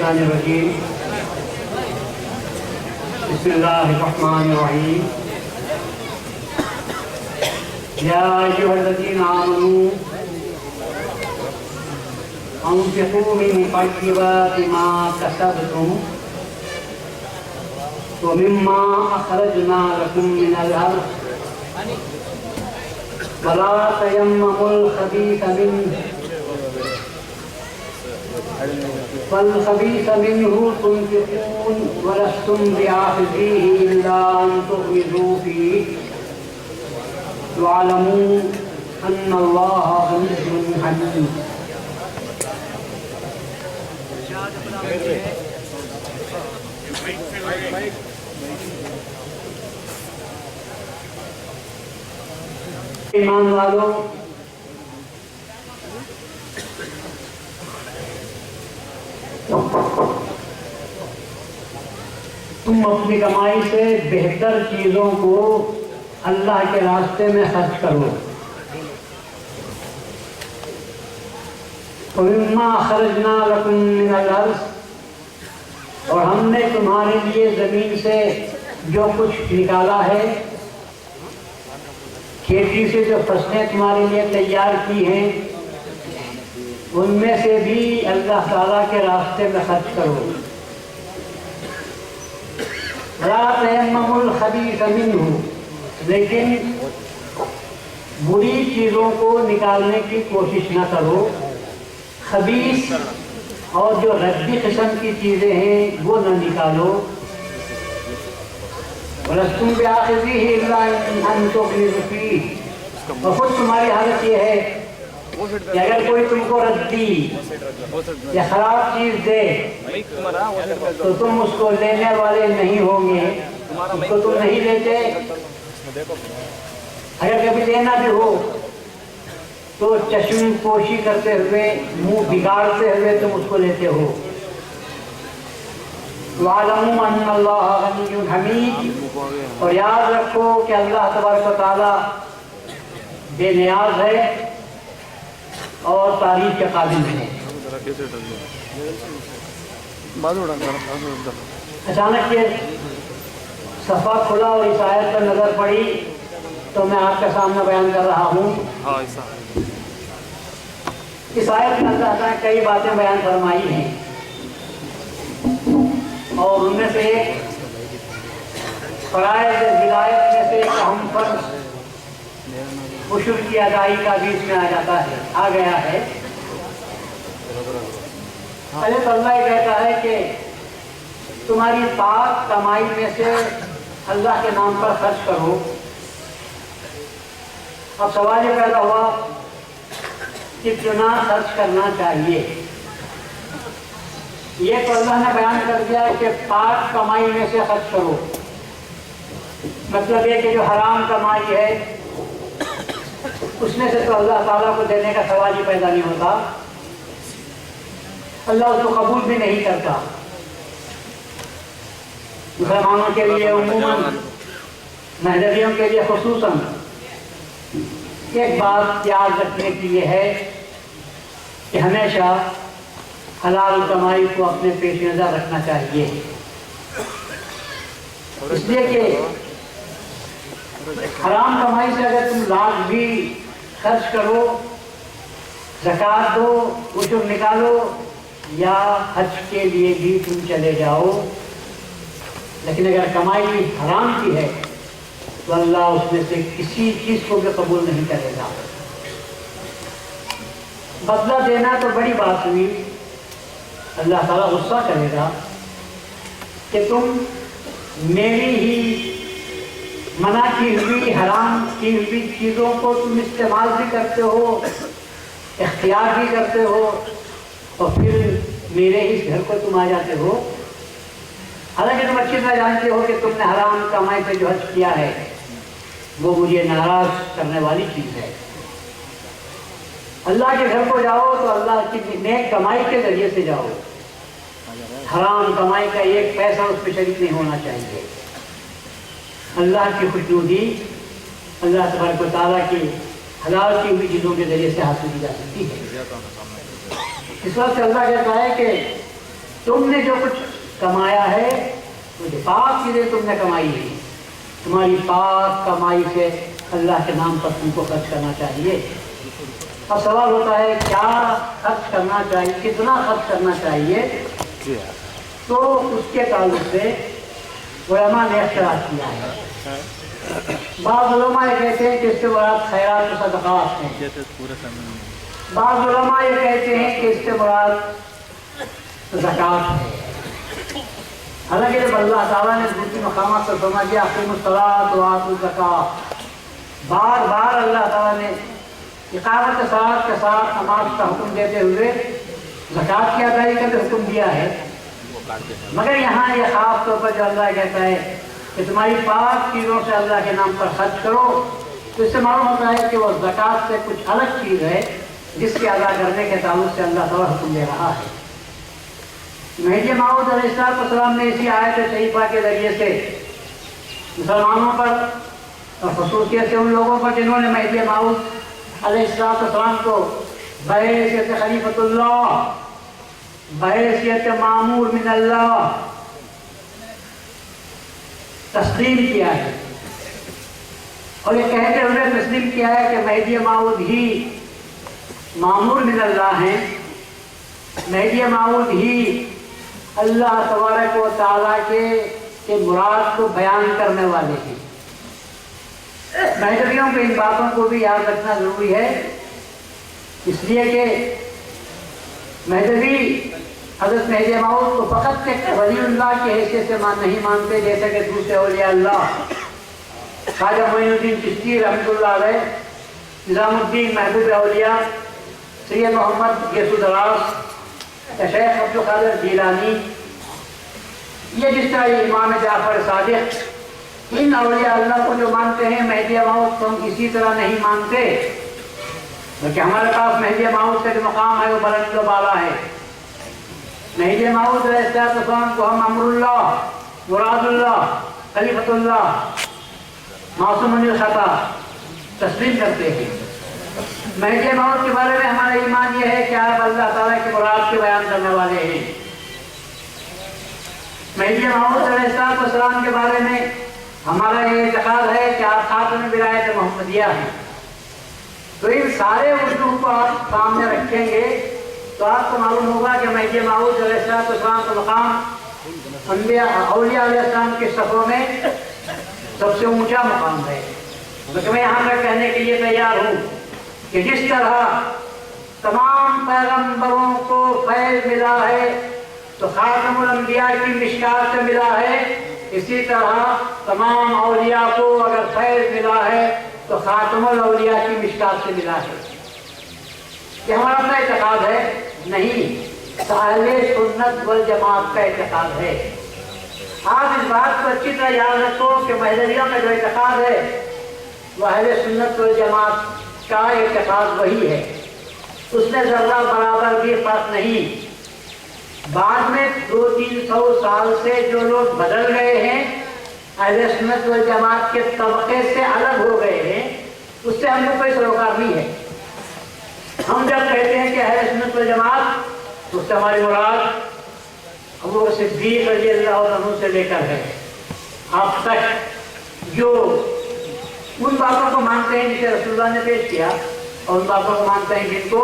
الشیطان الرجیم بسم اللہ الرحمن الرحیم یا ایھا الذین آمنوا انفقوا من طیبات ما کسبتم ومما اخرجنا لکم من الارض ولا تیمموا الخبیث منه تنفقون ولستم بآخذیہ الا ان تغمضوا فیہ واعلموا ان اللہ غنی حمید. ایمان والوں، تم اپنی کمائی سے بہتر چیزوں کو اللہ کے راستے میں خرچ کرو. وَمِمَّا أَخْرَجْنَا لَكُم مِّنَ الْأَرْضِ، اور ہم نے تمہارے لیے زمین سے جو کچھ نکالا ہے، کھیتی سے جو فصلیں تمہارے لیے تیار کی ہیں، ان میں سے بھی اللہ تعالیٰ کے راستے میں خرچ کرو. وَلَا تَيَمَّمُوا الْخَبِيثَ مِنْهُ، لیکن بری چیزوں کو نکالنے کی کوشش نہ کرو. خبیث اور جو ردی قسم کی چیزیں ہیں وہ نہ نکالو. وَلَسْتُمْ بِآخِذِيهِ إِلَّا أَن تُغْمِضُوا فِيهِ، اور خود تمہاری حالت یہ ہے کہ اگر کوئی تم کو ردی یا خراب چیز دے تو تم اس کو لینے والے نہیں ہوں گے، اس کو تم نہیں لیتے. اگر کبھی لینا بھی ہو تو چشم پوشی کرتے ہوئے، منہ بگاڑتے ہوئے تم اس کو لیتے ہو. وَاعْلَمُوا أَنَّ اللَّهَ غَنِيٌّ حَمِيدٌ، اور یاد رکھو کہ اللہ تبارک و تعالیٰ بے نیاز ہے اور تعریف کے قابل ہے. اچانک یہ صفحہ کھلا اور اس آیت پر نظر پڑی تو میں آپ کے سامنے بیان کر رہا ہوں. اس آیت میں اللہ تعالیٰ نے کئی باتیں بیان فرمائی ہیں، اور ان میں سے ایک فرائض ولایت میں سے ایک اہم فرض عشر کی ادائی کا بھی اس میں آ گیا ہے. پہلے تو اللہ یہ کہتا ہے کہ تمہاری پاک کمائی میں سے اللہ کے نام پر خرچ کرو. اب سوال یہ پیدا ہوا کہ کتنا خرچ کرنا چاہیے. یہ تو اللہ نے بیان کر دیا کہ پاک کمائی میں سے خرچ کرو. مطلب یہ کہ جو حرام کمائی ہے اس میں سے تو اللہ تعالیٰ کو دینے کا سوال ہی پیدا نہیں ہوتا. اللہ اس کو قبول بھی نہیں کرتا. مسلمانوں کے لیے عموماً، مہذبیوں کے لیے خصوصاً ایک بات یاد رکھنے کی یہ ہے کہ ہمیشہ حلال کمائی کو اپنے پیش نظر رکھنا چاہیے. اس لیے کہ حرام کمائی سے اگر تم لاکھ بھی خرچ کرو، زکوٰۃ دو، عشر نکالو، یا حج کے لیے بھی تم چلے جاؤ، لیکن اگر کمائی حرام کی ہے تو اللہ اس میں سے کسی چیز کو بھی قبول نہیں کرے گا. بدلہ دینا تو بڑی بات ہوئی. اللہ تعالیٰ غصہ کرے گا کہ تم میری ہی منع کی ہوئی، حرام کی ہوئی چیزوں کو تم استعمال بھی کرتے ہو، اختیار بھی کرتے ہو، اور پھر میرے ہی گھر کو تم آ جاتے ہو. حالانکہ تم اچھی طرح جانتے ہو کہ تم نے حرام کمائی سے جو حج کیا ہے وہ مجھے ناراض کرنے والی چیز ہے. اللہ کے گھر کو جاؤ تو اللہ کی نیک کمائی کے ذریعے سے جاؤ. حرام کمائی کا ایک پیسہ اس پہ شریک نہیں ہونا چاہیے. اللہ کی خوشنودی اللہ تبارک و تعالیٰ کی حلال کی ہوئی چیزوں کے ذریعے سے حاصل کی جا سکتی ہے. اس وقت اللہ کہتا ہے کہ تم نے جو کچھ کمایا ہے وہ جو پاک چیزیں تم نے کمائی ہے، تمہاری پاک کمائی سے اللہ کے نام پر تم کو خرچ کرنا چاہیے۔ اب سوال ہوتا ہے کیا خرچ کرنا چاہیے، کتنا خرچ کرنا چاہیے؟ تو اس کے تعلق سے علماء نے اختلاف کیا ہے۔ بعض علماء یہ کہتے ہیں کہ اس سے مراد خیرات و صدقات ہیں، بعض علماء یہ کہتے ہیں کہ اس سے مراد زکوٰۃ ہے۔ حالانکہ جب اللہ تعالیٰ نے دوسری مقامات پر فرما دیا اقیموا الصلاۃ وآتوا الزکاۃ، بار بار اللہ تعالیٰ نے اقامت صلاۃ کے ساتھ نماز کا حکم دیتے ہوئے زکوٰۃ کی ادائیگی کا بھی حکم دیا ہے، مگر یہاں یہ خاص طور پر جو اللہ کہتا ہے کہ تمہاری پاک چیزوں سے اللہ کے نام پر خرچ کرو، تو اس سے معلوم ہوتا ہے کہ وہ زکوٰۃ سے کچھ الگ چیز ہے جس کے ادا کرنے کے تعلق سے اللہ تعالیٰ حکم دے رہا ہے۔ مہدی موعود علیہ السلام نے اسی آیت شریفہ کے ذریعے سے مسلمانوں پر اور خصوصیت سے ان لوگوں پر جنہوں نے مہدی موعود علیہ السلام کو بحیثیت خلیفۃ اللہ، بحیثیت مامور من اللہ تسلیم کیا ہے، اور یہ کہتے ہوئے تسلیم کیا ہے کہ مہدی موعود ہی مامور من اللہ ہیں، مہدی موعود ہی اللہ تبارک و تعالیٰ کے مراد کو بیان کرنے والے ہیں۔ مہدویوں کو ان باتوں کو بھی یاد رکھنا ضروری ہے، اس لیے کہ مہدوی حضرت مہدی موعود کو فقط ایک ولی اللہ کی حیثیت سے نہیں مانتے، جیسے کہ دوسرے اولیاء اللہ خواجہ معین الدین چشتی رحمۃ اللہ علیہ، نظام الدین محبوب اولیاء، سید محمد غیث الدراز، شیخ عبد القادر جیلانی، یہ جس طرح یہ امام جعفر صادق، ان اولیاء اللہ کو جو مانتے ہیں مہدی موعود کو ہم اسی طرح نہیں مانتے، بلکہ ہمارے پاس مہدی موعود کا جو مقام ہے وہ بلند و بالا ہے۔ مہدی موعود علیہ السلام کو ہم امر اللہ، مراد اللہ، خلیفۃ اللہ، معصوم من الخطا تسلیم کرتے ہیں۔ مہدی موعود کے بارے میں ہمارا ایمان یہ ہے کہ آپ اللہ تعالیٰ کے مراد کے بیان کرنے والے ہیں۔ مہدی موعود علیہ السلام کے بارے میں ہمارا یہ اعتقاد ہے کہ آپ خاتم ولایت محمدیہ ہیں۔ تو ان سارے وجوہ کو آپ سامنے رکھیں گے تو آپ کو معلوم ہوگا کہ مہدی موعود علیہ السلام کا مقام اولیاء علیہ السلام کے صفوں میں سب سے اونچا مقام ہے۔ لیکن میں یہاں تک کہنے کے لیے تیار ہوں کہ جس طرح تمام پیغمبروں کو فیض ملا ہے تو خاتم الانبیاء کی مشکات سے ملا ہے، اسی طرح تمام اولیاء کو اگر فیض ملا ہے تو خاتم الاولیاء کی مشکات سے ملا ہے۔ یہ ہمارا اپنا اعتقاد ہے نہیں، اہل سنت والجماعت کا اعتقاد ہے۔ آپ اس بات کو اچھی طرح یاد رکھو کہ مہدویوں کا جو اعتقاد ہے وہ اہل سنت والجماعت کا اعتقاد وہی ہے، اس میں ذرہ برابر بھی فرق نہیں۔ بعد میں 200-300 سال سے جو لوگ بدل گئے ہیں، اہل سنت والجماعت کے طبقے سے الگ ہو گئے ہیں، اس سے ہم کو کوئی سروکار نہیں ہے۔ ہم جب کہتے ہیں کہ اہل سنت والجماعت، اس سے ہماری مراد ابو بکر صدیق رضی اللہ عنہ سے لے کر ہے اب تک، جو ان باتوں کو مانتے ہیں جسے رسول اللہ نے پیش کیا، اور ان باتوں کو مانتے ہیں جن کو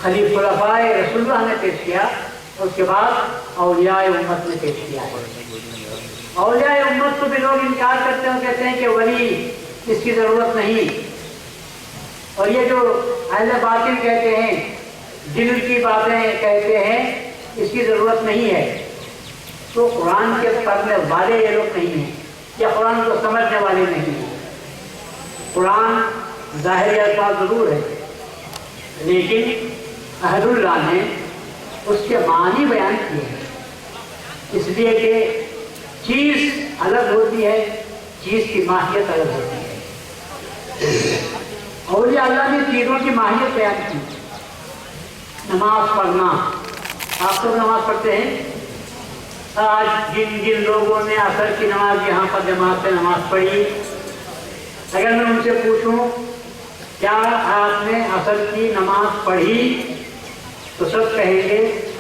خلیفہ رسول اللہ نے پیش کیا، اس کے بعد اولیاء امت نے پیش کیا ہے۔ اولیاء امت کو بھی لوگ انکار کرتے ہیں، کہتے ہیں کہ ولی اس کی ضرورت نہیں، اور یہ جو اہل باطل کہتے ہیں، دل کی باتیں کہتے ہیں، اس کی ضرورت نہیں ہے۔ تو قرآن کے پڑھنے والے یہ لوگ نہیں ہیں، یا قرآن کو سمجھنے والے نہیں ہیں۔ قرآن ظاہری الفاظ ضرور ہے، لیکن عہد اللہ نے اس کے معنی بیان کیے ہیں، اس لیے کہ چیز الگ ہوتی ہے، چیز کی ماہیت الگ ہوتی ہے۔ اولیاء اللہ نے چیزوں کی ماہیت بیان کی۔ نماز پڑھنا، آپ سب نماز پڑھتے ہیں، آج جن لوگوں نے عصر کی نماز یہاں پر جماعت سے نماز پڑھی، اگر میں ان سے پوچھوں کیا آپ نے عصر کی نماز پڑھی تو سب کہیں گے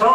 100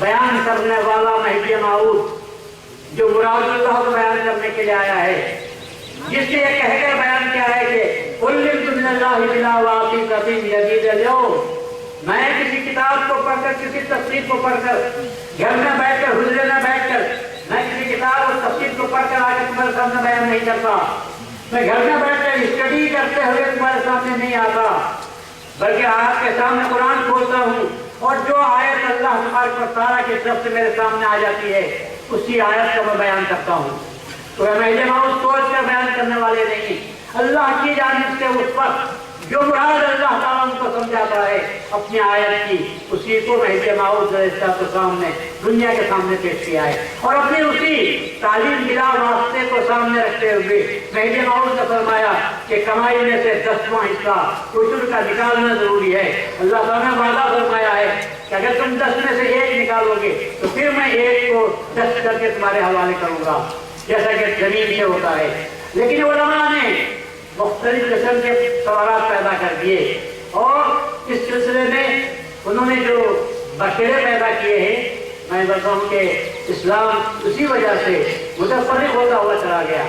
بیان کرنے والا مہدی موعود جو مراد اللہ کو بیان کرنے کے لیے آیا ہے، جس نے یہ کہہ کر بیان کیا ہے کہ قُلْ مِنَ اللَّهِ بِلَا وَاسِطَةٍ يَزِيدَ الْيَوْمَ، میں کسی کتاب کو پڑھ کر، کسی تفسیر کو پڑھ کر، گھر میں بیٹھ کر، حجرے میں بیٹھ کر، میں کسی کتاب اور تفسیر کو پڑھ کر آ کر تمہارے سامنے بیان نہیں کرتا، میں گھر میں بیٹھ کر اسٹڈی کرتے ہوئے تمہارے سامنے نہیں آتا، بلکہ آپ کے سامنے قرآن کھولتا ہوں اور جو آیت اللہ تبارک و تعالیٰ کی طرف سے میرے سامنے آ جاتی ہے اسی آیت کا میں بیان کرتا ہوں۔ تو مہدی موعود سوچ کر بیان کرنے والے نہیں، اللہ کی جانب سے اس وقت جو مراد اللہ تعالیٰ ان کو سمجھاتا ہے اپنی آیت کی، اسی کو مہدی موعود علیہ السلام نے دنیا کے سامنے پیش کیا ہے، اور اپنی اسی تعلیم بلا واسطے کو سامنے رکھتے ہوئے مہدی موعود نے فرمایا کہ کمائی میں سے 10واں حصہ عشر کا نکالنا ضروری ہے۔ اللہ تعالیٰ نے وعدہ فرمایا ہے کہ اگر تم 10 میں سے 1 نکالو گے تو پھر میں 1 کو 10 کر کے تمہارے حوالے کروں گا، جیسا کہ زمین سے ہوتا ہے۔ لیکن علماء نے مختلف قسم کے سوالات پیدا کر دیے، اور اس سلسلے میں انہوں نے جو بشیرے پیدا کیے ہیں، میں بتاؤں کہ اسلام اسی وجہ سے متفرق ہوتا ہوا چلا گیا۔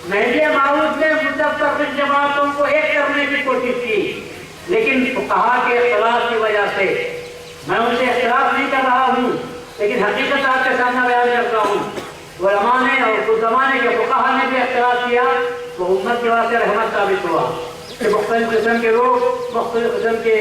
مہدی موعود نے متفرق جماعتوں کو ایک کرنے کی کوشش کی، لیکن فقہا کے اختلاف کی وجہ سے، میں ان سے اختلاف نہیں کر رہا ہوں لیکن حقیقت آپ کے سامنے بیان کرتا ہوں، علماء نے اور اس زمانے کے فقہا نے بھی اختلاف کیا تو امت کے واسطے رحمت ثابت ہوا کہ مختلف قسم کے لوگ مختلف قسم کے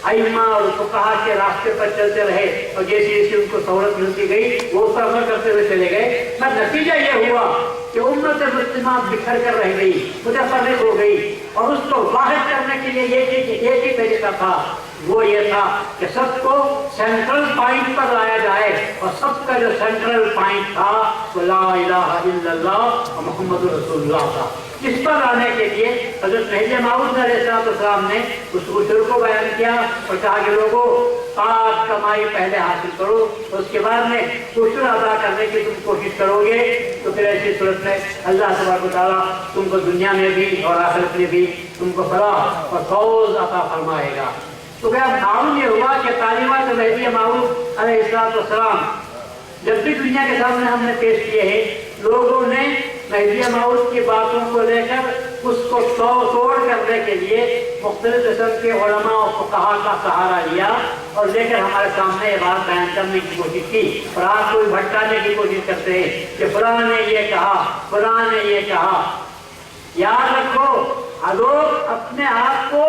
ائمہ اور فقہا کے راستے پر چلتے رہے، اور جیسی جیسی ان کو سہولت ملتی گئی وہ اس پر عمل کرتے ہوئے چلے گئے۔ پر نتیجہ یہ ہوا کہ امت مسلمہ بکھر کر رہ گئی، متفرق ہو گئی، اور اس کو واحد کرنے کے لیے ایک ہی طریقہ تھا، وہ یہ تھا کہ سب کو سینٹرل پوائنٹ پر لایا جائے، اور سب کا جو سینٹرل پوائنٹ تھا وہ لا الہ الا اللہ محمد رسول اللہ تھا۔ اس پر لانے کے لیے حضرت مہدی موعود علیہ السلام نے اس اصول کو بیان کیا اور کہا کہ لوگوں پاک کمائی پہلے حاصل کرو، اس کے بعد میں عشر ادا کرنے کی تم کوشش کرو گے تو پھر ایسی صورت میں اللہ تبارک و تعالیٰ تم کو دنیا میں بھی اور آخرت میں بھی تم کو فلاح اور فوز عطا فرمائے گا۔ تو کیا معلوم یہ ہوا کہ تعلیمات مہدی موعود علیہ السلام جب بھی دنیا کے سامنے ہم نے پیش کیے ہیں، لوگوں نے مہدی موعود کی باتوں کو لے کر اس کو توڑ کرنے کے لیے مختلف قسم کے علماء اور فقہا کا سہارا لیا اور لے کر ہمارے سامنے یہ بات بیان کرنے کی کوشش کی، اور آپ کو بھٹکانے کی کوشش کرتے ہیں کہ فلاں نے یہ کہا، فلاں نے یہ کہا۔ یاد رکھو، لوگ اپنے آپ کو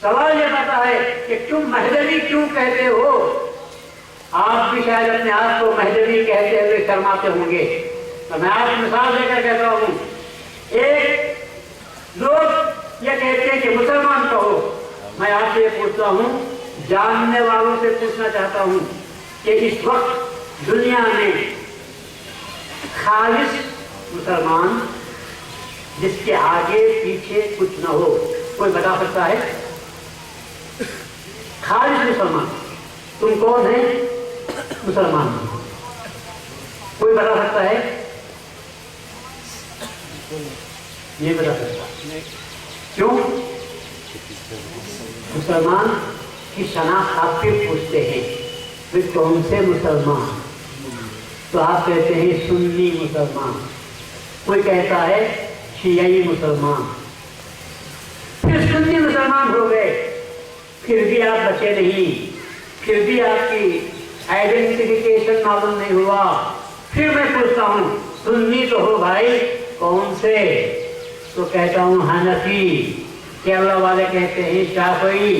سوال یہ کرتا ہے کہ تم مہدوی کیوں کہتے ہو؟ آپ بھی شاید اپنے آپ کو مہدوی کہتے ہوئے شرماتے ہوں گے، تو میں آپ کو مثال دے کر کہتا ہوں، ایک لوگ یہ کہتے ہیں کہ مسلمان کہو، میں آپ سے یہ پوچھتا ہوں، جاننے والوں سے پوچھنا چاہتا ہوں کہ اس وقت دنیا میں خالص مسلمان جس کے آگے پیچھے کچھ نہ ہو، کوئی بتا سکتا ہے؟ خالص مسلمان تم کون ہیں؟ مسلمان کوئی بتا سکتا ہے؟ نہیں بتا سکتا۔ کیوں؟ مسلمان کی شناخت آپ پہ پوچھتے ہیں پھر کون سے مسلمان، تو آپ کہتے ہیں سنی مسلمان، کوئی کہتا ہے شیعی مسلمان، پھر سنی مسلمان ہو گئے، پھر بھی آپ بچے نہیں، پھر بھی آپ کی آئیڈینٹیفیکیشن معلوم نہیں ہوا، پھر میں پوچھتا ہوں سنی تو ہو بھائی، کون سے؟ تو کہتا ہوں حنفی، کیرلا والے کہتے ہیں شافعی،